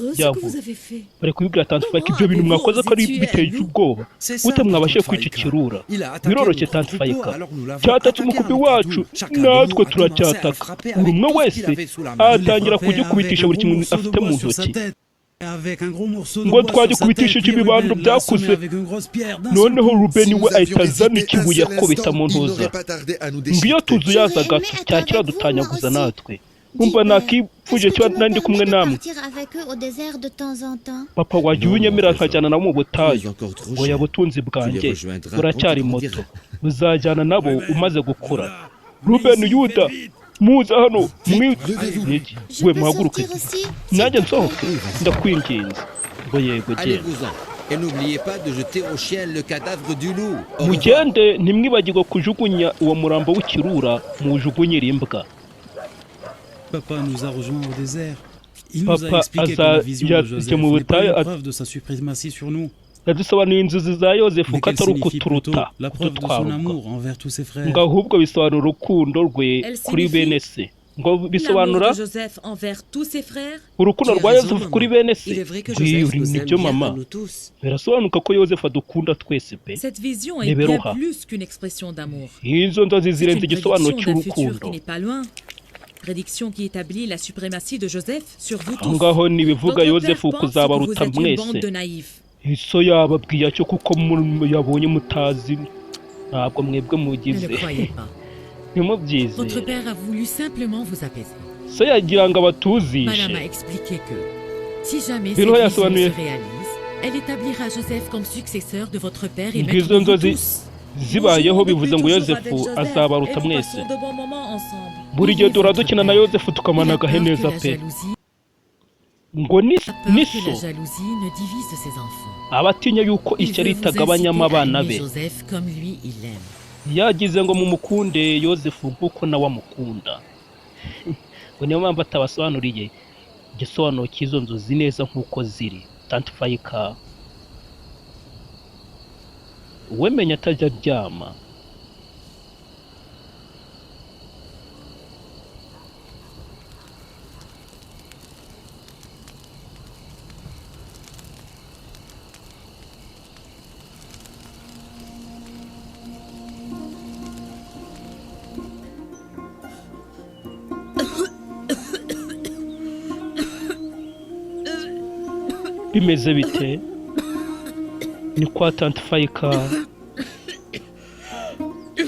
Bari kubibwira Tantfayika ibyo bintu mwakoze ko ari biteye ubwoba. Gute mwabashe kwica ikirura? Biroroshye Tantfayika. Cyatatse umukumbi wacu, natwe turacyataka. Buri umwe wese atangira kugikubitisha buri kimwe afite mu ntoki. Ngo twagikubitisha ibibando byakuze. Noneho Rubeni we ahita azana ikibuye akubita mu ntuza. Ngiyo tuzu yazaga cyakira dutanyaguza natwe. Umva nakipfuje cyo nandi kumwe namwe. Papa wagiye unyemera nkajyana nabo mu butayu. Ngo yabutunzi bwanjye buracyari moto, uzajyana nabo umaze gukura. Rubeni, Yuda, muza hano we muhaguruke, nanjye nsohoke, ndakwinginze. Ngo yego genda. Et n'oubliez pas de jeter au chien le cadavre du loup. mugende ntimwibagirwe kujugunya uwo murambo w'ikirura muwujugunyire imbwa. Papa nous a rejoints au désert. Il nous a Papa expliqué que la vision de Joseph n'est pas une preuve de sa suprématie sur nous, yadusobanuriye inzozi za yozefu mais ko qu'elle atari signifie plutôt ukuturuta la preuve de son kudutwara ubwo amour envers tous ses frères. ngo ahubwo bisobanura urukundo rwe kuri bene se, ngo bisobanura L'amour de Joseph envers tous ses frères. urukundo rwa yozefu kuri bene se. Il est vrai que Joseph nous aime nibyo bien à mama, nous tous. birasobanuka ko yozefu adukunda twese pe. Cette vision est bien Neberuha. plus qu'une expression d'amour. izo nzozi C'est zirenze une igisobanuro prédiction d'un futur cy'urukundo. qui n'est pas loin. Prédiction qui établit la suprématie de Joseph sur vous aho tous. ngaho ntibivuga Votre yozefu père pense que kuzabaruta vous êtes une bande mwese. de naïfs. iso yababwiye atyo kuko yabonye mutazi, ntabwo mwebwe Ne mugize le croyez pas. ntimubyize. Votre père a voulu simplement vous apaiser. so yagira ngo Madame a abatuzishe. expliqué que si jamais Biroha cette vision yasobanuye. se réalise, elle établira Joseph comme successeur de votre père et ngo maître izo de vous nzozi tous. zibayeho bivuze ngo Toujours yozefu avec Joseph, azabaruta et nous mwese. passons de bons moments ensemble. buri gihe duhora dukina na yozefu Il tukamana a peur agahe que neza la pe. jalousie, ngo a peur que niso la jalousie ne divise ses enfants. aba atinya yuko Il icyo veut ari vous itagabanyamo inciter à abana aimer be. Joseph comme lui il l'aime. yagize ngo mumukunde yozefu nk'uko nawe amukunda. ngo niyo mpamvu atabasobanuriye igisobanuro cy'izo nzozi neza nk'uko ziri. Tante Fayika uwemenya atajya aryama. bimeze bite? ni kwa Tante Fayika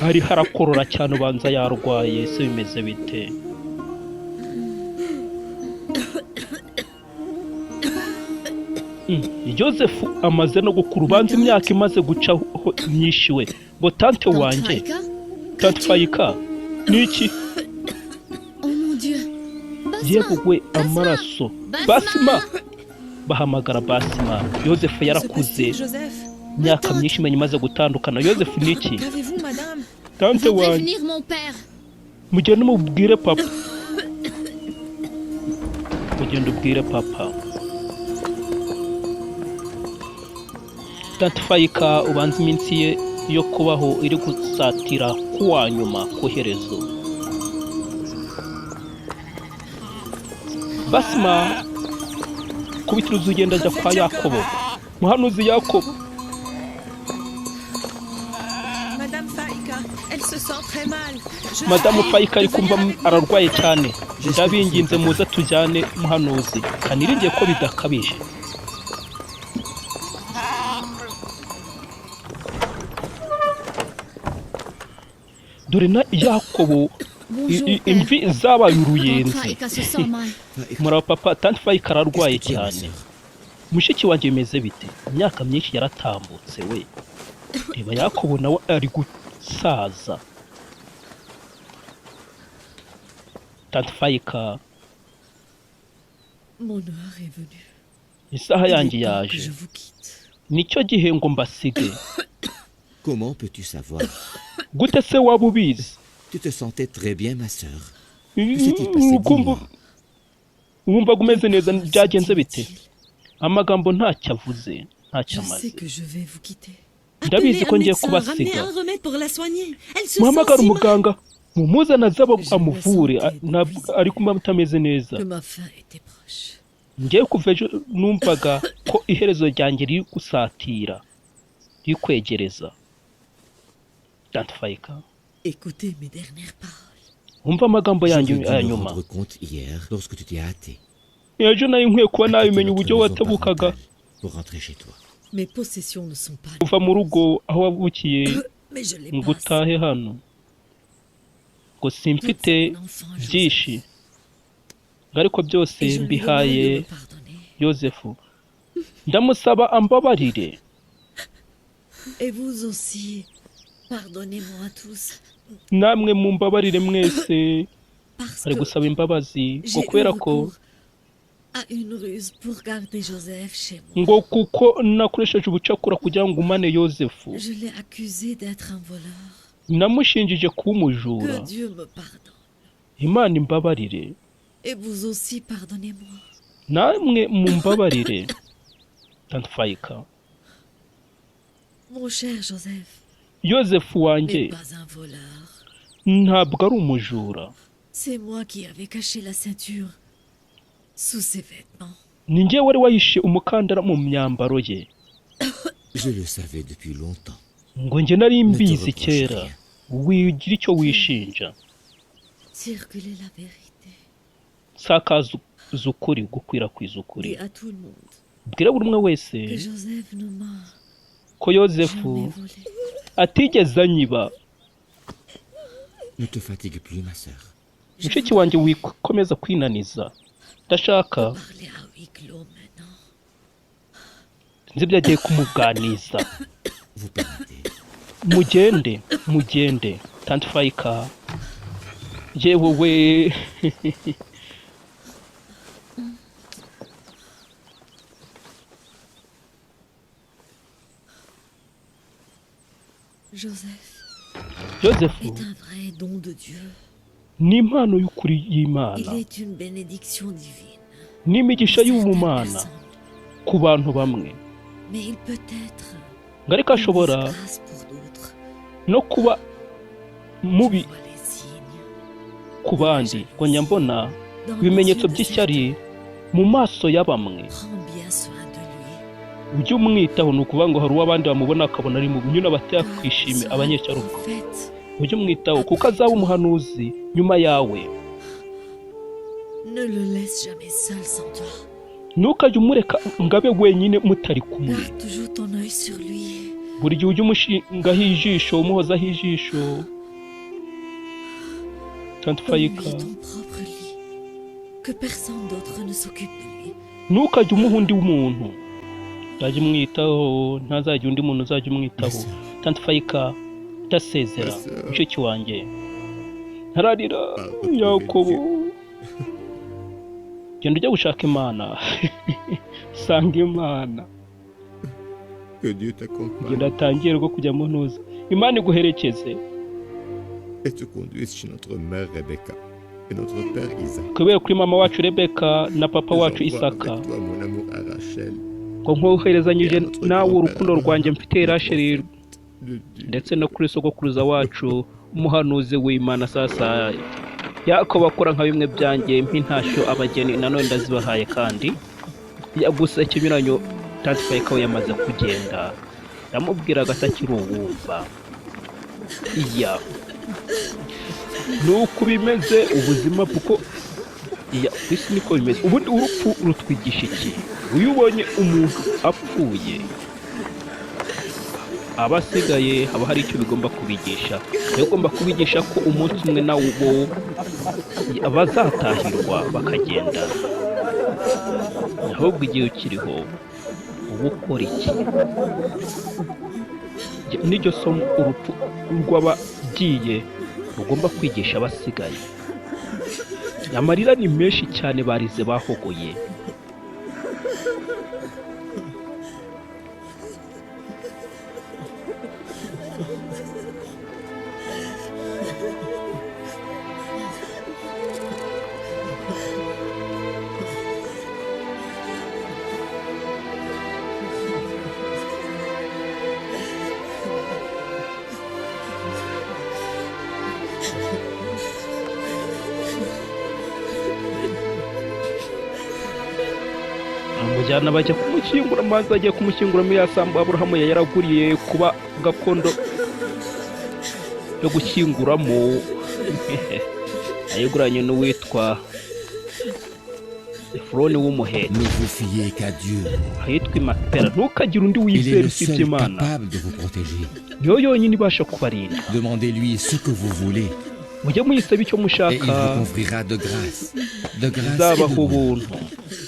hari harakorora cyane, ubanza yarwaye. se bimeze bite? Yozefu amaze no gukura, ubanza imyaka imaze gucaho myinshi we. ngo tante wanjye, Tante Fayika ni iki? Oh mon Dieu. yewe amaraso. Basima bahamagara Basima. Yozefu yarakuze, Joseph, imyaka myinshi imenye imaze gutandukana. Yozefu ni iki? qu'avez-vous, madame? Tante Va wanjye, prévenir mon père. mugende mubwire papa. mugende ubwire papa. Tante Fayika ubanza iminsi ye yo kubaho iri gusatira kuwa nyuma ku herezo. Basima kubitira uzugenda ajya kwa Yakobo, muhanuzi Yakobo. Madame Fayika, elle se sent très mal. Madamu Fayika ari kumva ararwaye cyane. ndabinginze muze tujyane muhanuzi, kaniringiye ko bidakabije. dore na Yakobo imvi zabaye uruyenzi. muraba papa, Tante Fayika ararwaye cyane. mushiki wanjye bimeze bite? imyaka myinshi yaratambutse we. reba Yakobo nawe ari gusaza. Tante Fayika, isaha yanjye yaje, nicyo gihe ngo mbasige. Comment peux-tu savoir? gute se waba ubizi? Tu te sentais très bien, ma sœur. Que s'est-il passé? Dis-moi. wumvaga umeze neza, byagenze bite? amagambo ntacyo avuze, ntacyo amaze. ndabizi ko ngiye kubasiga. muhamagara umuganga, mumuzana azaba amuvure, ari kumva atameze neza. ngiye kuva ejo numvaga ko iherezo ryanjye riri gusatira, riri kwegereza. Tante Fayika, umva amagambo yanjye ya nyuma. ejo nari nkwiye kuba nabimenya uburyo watabukaga kuva mu rugo aho wavukiye ngo utahe hano. ngo simfite byinshi, ariko byose mbihaye Yozefu. ndamusaba ambabarire. namwe mumbabarire mwese. ari gusaba imbabazi ngo kubera ko à une ruse pour garder Joseph chez moi. ngo kuko nakoresheje ubucakura kugira ngo umane Yozefu Je l'ai accusé d'être un voleur. namushinjije kuba umujura Que Dieu me pardonne. Imana imbabarire Et vous aussi, pardonnez-moi. namwe mumbabarire Tante Faika Mon cher Joseph Yozefu n'est wanjye pas un voleur. ntabwo ari umujura C'est moi qui avais caché la ceinture sous ses vêtements. ni njye wari wahishe umukandara mu myambaro ye Je le savais depuis longtemps. ngo njye nari Ne te mbizi reproche kera rien. wigira icyo wishinja Circuler la vérité. sakaza ukuri gukwirakwiza ukuri Dis à tout le monde bwira buri umwe wese que Joseph ne m'a ko Yozefu jamais volé. atigeze anyiba Ne te fatigue plus, ma sœur. mushiki wanjye wikomeza kwinaniza ndashaka Parler à huis clos maintenant. nzi ibyo agiye kumuganiza Vous permettez. mugende Tante Faika yewe we Joseph Yozefu est un vrai don de Dieu. ni impano y'ukuri y'Imana Il est une bénédiction divine. ni imigisha pour certaines y'ubumana personnes. ku bantu bamwe Mais il peut être ngo ariko une ashobora disgrâce pour d'autres. no kuba mubi Je vois les signes ku bandi ngo njya mbona dans les ibimenyetso yeux de by'ishyari certains. mu maso ya bamwe Prends bien soin de lui. ujye umwitaho ni ukuvuga ngo hari uwo abandi bamubona akabona ari mubi nyine Car batakwishime il sera abanyecyaro ubwo prophète. ujye umwitaho kuko azaba umuhanuzi nyuma yawe Ne le laisse jamais seul sans toi. ntukajye umureka ngo abe wenyine mutari kumwe Garde toujours ton œil sur lui. buri gihe ujye umushingaho ijisho umuhozaho ijisho Tante Faika Donne-lui ton propre lit. Que personne d'autre ne s'occupe de lui. ntukajye umuha undi muntu uzajya umwitaho ntazajya undi muntu uzajya umwitaho Tante Faika ndasezera mushiki wanjye ntararira Yakobo genda ujya gushaka Imana sanga Imana Que Dieu t'accompagne genda atangiye rwo kujya mu ntuza Imana iguherekeze et te conduise chez notre mère Rebecca et notre père Isaac. kubera kuri mama wacu Rebeka na papa wacu J'envoie Isaka avec toi mon amour à Rachel ngo nkoherezanyije nawe urukundo rwanjye mfite Rasheli de Dieu. ndetse no kuri sogokuruza wacu umuhanuzi w'Imana sasa Yakobo akora nka bimwe byanjye mp'intashyo abageni nanone ndazibahaye kandi gusa ikinyuranyo Tante Faika we yamaze kugenda ndamubwira agatakiri uwumva iya nuko bimeze ubuzima kuko iya isi niko bimeze ubundi urupfu rutwigisha iki uyu ubonye umuntu apfuye abasigaye haba hari icyo bigomba kubigisha bigomba kubigisha ko umunsi umwe nawo bazatahirwa bakagenda ahubwo igihe ukiriho uba ukora iki n'iryo somo urupfu rw'abagiye rugomba kwigisha abasigaye amarira ni menshi cyane barize bahogoye bamujyana bajya kumushyingura maze agiye kumushyingura muri ya sambu Aburahamu yaraguriye kuba gakondo yo gushyinguramo ayiguranye n'uwitwa Efuroni w'umuheti Ne vous fiez qu'à Dieu. ahitwa Imapera ntukagire undi Il est wizera le usibye seul Imana capable de vous protéger. niyo yonyine ibasha kubarinda Demandez-lui ce que vous voulez mujye muyisaba icyo Et il mushaka vous confriera de grâce et izabaho de bonheur.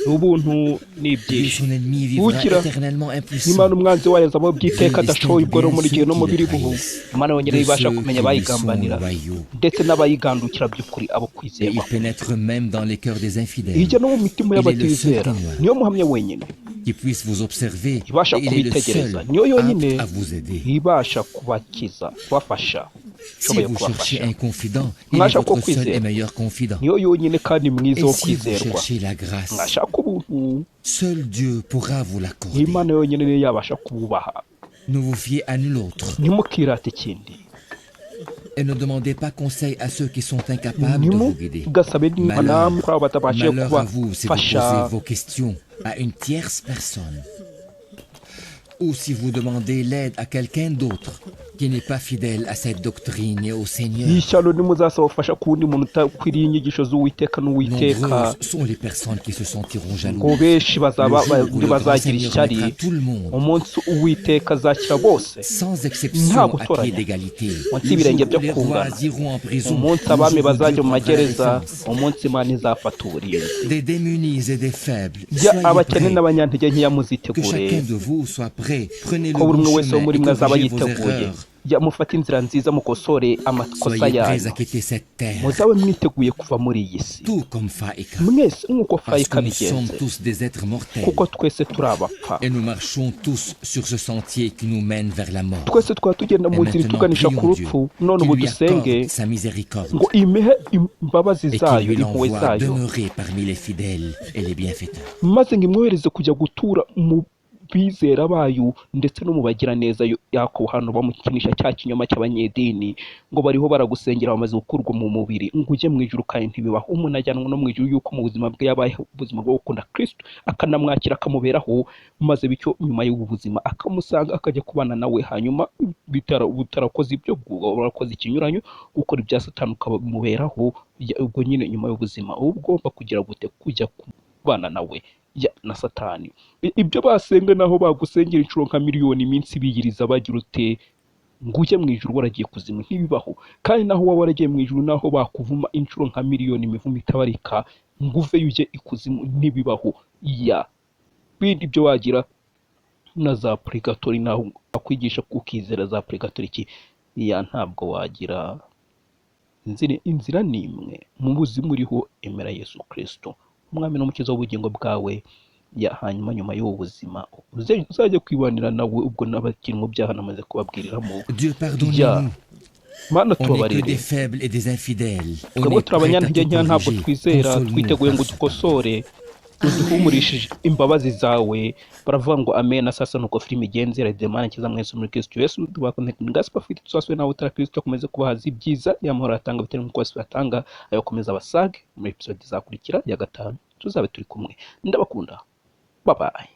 ubuntu ubuntu ni Et ibyishimo son ennemi vivra ukira éternellement impuissant. n'imana umwanzi wayo azaba byiteka adashoboye ubwo muri gihe no mu biri buhu imana yonyine De ibasha ceux kumenya qui lui sont abayigambanira loyaux. ndetse n'abayigandukira by'ukuri abo Et kwizerwa il pénètre même dans les cœurs des infidèles, hirya no mu mitima Il est le y'abatizera seul témoin. niyo muhamya wenyine qui puisse vous observer. ibasha Et il est le kubitegereza seul niyo yonyine apte à vous aider. ibasha kubakiza kubafasha Si ishoboye vous cherchez kubafasha un confident, il est mwashaka votre seul kwizera et meilleur confident. niyo yonyine kandi mwiza Et wo si vous kwizerwa cherchez la grâce, mwashaka ubuntu seul Dieu pourra vous l'accorder. n'imana yonyine niyo yabasha kububaha Ne vous fiez à nul autre ntimukirate ikindi et ne demandez pas conseil à ceux qui sont incapables de vous guider. ntimugasabe n'imana Malheur, kuri abo batabashije malheur à vous si vous kubafasha posez vos questions à une tierce personne ou si vous demandez l'aide à quelqu'un d'autre qui n'est pas fidèle à cette doctrine et au Seigneur. ishyano nimuzasaba ubufasha ku wundi muntu utakwiriye inyigisho z'uwiteka n'uwiteka Nombreuses sont les personnes qui se sentiront ngo jalouses. benshi bazaba Le jour où le grand bazagira Seigneur ishyari mettra tout le monde, umunsi uwiteka azakira bose sans exception, nta à pied gutoranya d'égalité. munsi Le y'ibirenge jour byo où les kungana rois iront en prison, umunsi le abami jour où bazajya Dieu mu prendra la magereza défense. umunsi imana izafata uburinzi Des démunis et des faibles, jya soyez abakene prêts. n'abanyantege nkeya Que muzitegure chacun de vous soit prêt. Prenez le ko buri umwe bon wese wo chemin muri et mwe azaba corrigez vos yiteguye erreurs. jya mufate inzira nziza mukosore amakosa Soyez prêts yanyu à quitter cette terre, muzabe mwiteguye kuva muri iyi si tout comme Faïka. mwese nk'uko Parce fayika que nous sommes bigenze tous des êtres mortels kuko twese turi abapfa et nous marchons tous sur ce sentier qui nous mène vers la mort. twese twaba tugenda mu Et nzira maintenant, ituganisha ku prions rupfu Dieu none qui ubu lui dusenge accorde sa miséricorde ngo imehe imbabazi et qui zayo lui impuhwe l'envoie zayo demeurer parmi les fidèles et les bienfaiteurs. maze ngo imwohereze kujya gutura mu bizera bayo ndetse no mu bagiraneza yako hano bamukinisha cya kinyoma cy'abanyedini ngo bariho baragusengera bamaze gukurwa mu mubiri ngo ujye mu ijuru kandi ntibibaho umuntu ajyanwa no mu ijuru yuko mu buzima bwe yabayeho ubuzima bwo gukunda Kristo akanamwakira akamuberaho maze bityo nyuma y'ubu buzima akamusanga akajya kubana nawe hanyuma butarakoze ibyo barakoze ikinyuranyo gukora ibya satani ukamuberaho ubwo nyine nyuma y'ubuzima uba ugomba kugira gute kujya kubana nawe na satani ibyo basenga naho bagusengera inshuro nka miliyoni iminsi biyiriza bagira ute ngo ujye mu ijuru waragiye kuzimu ntibibaho kandi naho waba waragiye mu ijuru naho bakuvuma inshuro nka miliyoni imivumo itabarika ngo uveyo ujye ikuzimu ntibibaho bindi ibyo wagira na za purigatori naho bakwigisha kukizera za purigatori iki ntabwo wagira inzira ni imwe mu buzima uriho emera Yesu Kristo umwami n'umukiza w'ubugingo bwawe hanyuma nyuma y'ubu buzima uzajya kwibanira nawe ubwo n'abakiri mu byaha namaze kubabwiriramo Dieu pardonne-nous. Mana On n'est que tubabarire des faibles et des infidèles. On twebwe est turi prêts à abanyantege tout nkeya ntabwo corriger. twizera Console-nous twiteguye ngo par ce dukosore uduhumurishije imbabazi zawe baravuga ngo amen sasa nuko filime igenze redemana kiza mwese muri Kristo Yesu tubakoneka ngasipa afite twaswe nawe utara Kristo akomeze kubahaza ibyiza yamahoro atanga bitari nk'uko wese atanga ayokomeza abasage muri episode izakurikira ya 5 tuzabe turi kumwe ndabakunda bye bye.